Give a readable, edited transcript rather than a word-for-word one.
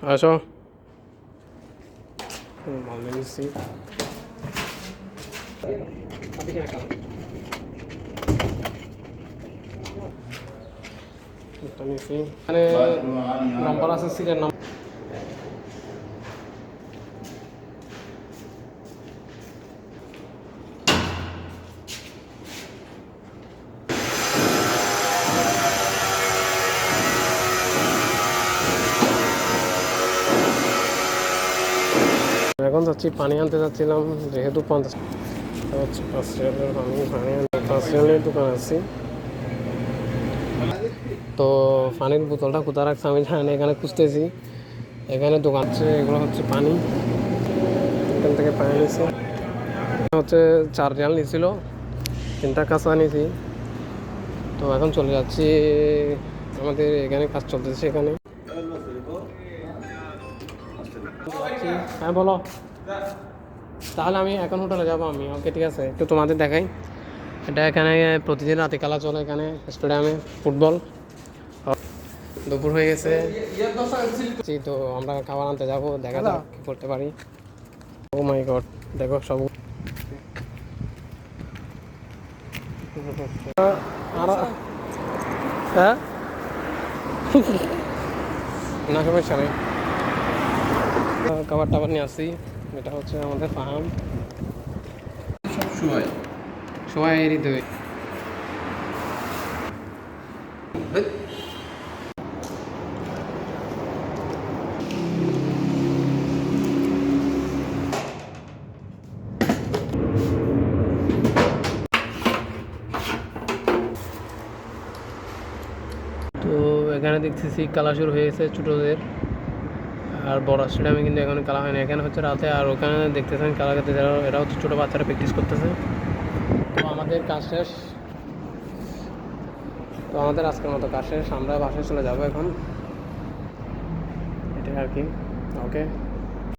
আসো ভালো নিচ্ছি এখানে নাম্বার আছে সিটের নাম্বার এখন যাচ্ছি পানি আনতে যাচ্ছিলাম যেহেতু 50 হচ্ছে ফার্স্ট ইয়ারের দোকান আছি তো পানির বোতলটা কোথায় রাখছে আমি জানি না এখানে খুঁজতেছি এখানে দোকান আছে এগুলো হচ্ছে পানি এখান থেকে পানি নিয়েছি হচ্ছে 4 রিয়াল নিয়েছিল 3টা কাঁচা নিয়েছি তো এখন চলে যাচ্ছি আমাদের এখানে কাজ চলতেছে এখানে হ্যাঁ বলো তাহলে আমি এখন হোটেলে যাবো আমি ওকে ঠিক আছে একটু তোমাদের দেখাই এটা এখানে প্রতিদিন রাতে খেলা চলে এখানে স্টেডিয়ামে ফুটবল দুপুর হয়ে গেছে তো আমরা খাবার আনতে যাবো দেখা যাক কি করতে পারি ও মাই গড দেখো সব হ্যাঁ না সমস্যা নেই খাবার টাবার নিয়ে আসি এটা হচ্ছে আমাদের ফার্ম সব সময় এরই দই তো এখানে দেখতেছি খেলা শুরু হয়ে গেছে ছোটোদের আর বড় স্টেডিয়ামে কিন্তু এখন খেলা হয় না এখানে হচ্ছে রাতে আর ওখানে দেখতেছেন খেলা করতে এরা হচ্ছে ছোটো বাচ্চারা প্র্যাকটিস করতেছে তো আমাদের কাজ শেষ তো আমাদের আজকের মতো কাজ শেষ আমরা বাসায় চলে যাবো এখন এটাই আর কি ওকে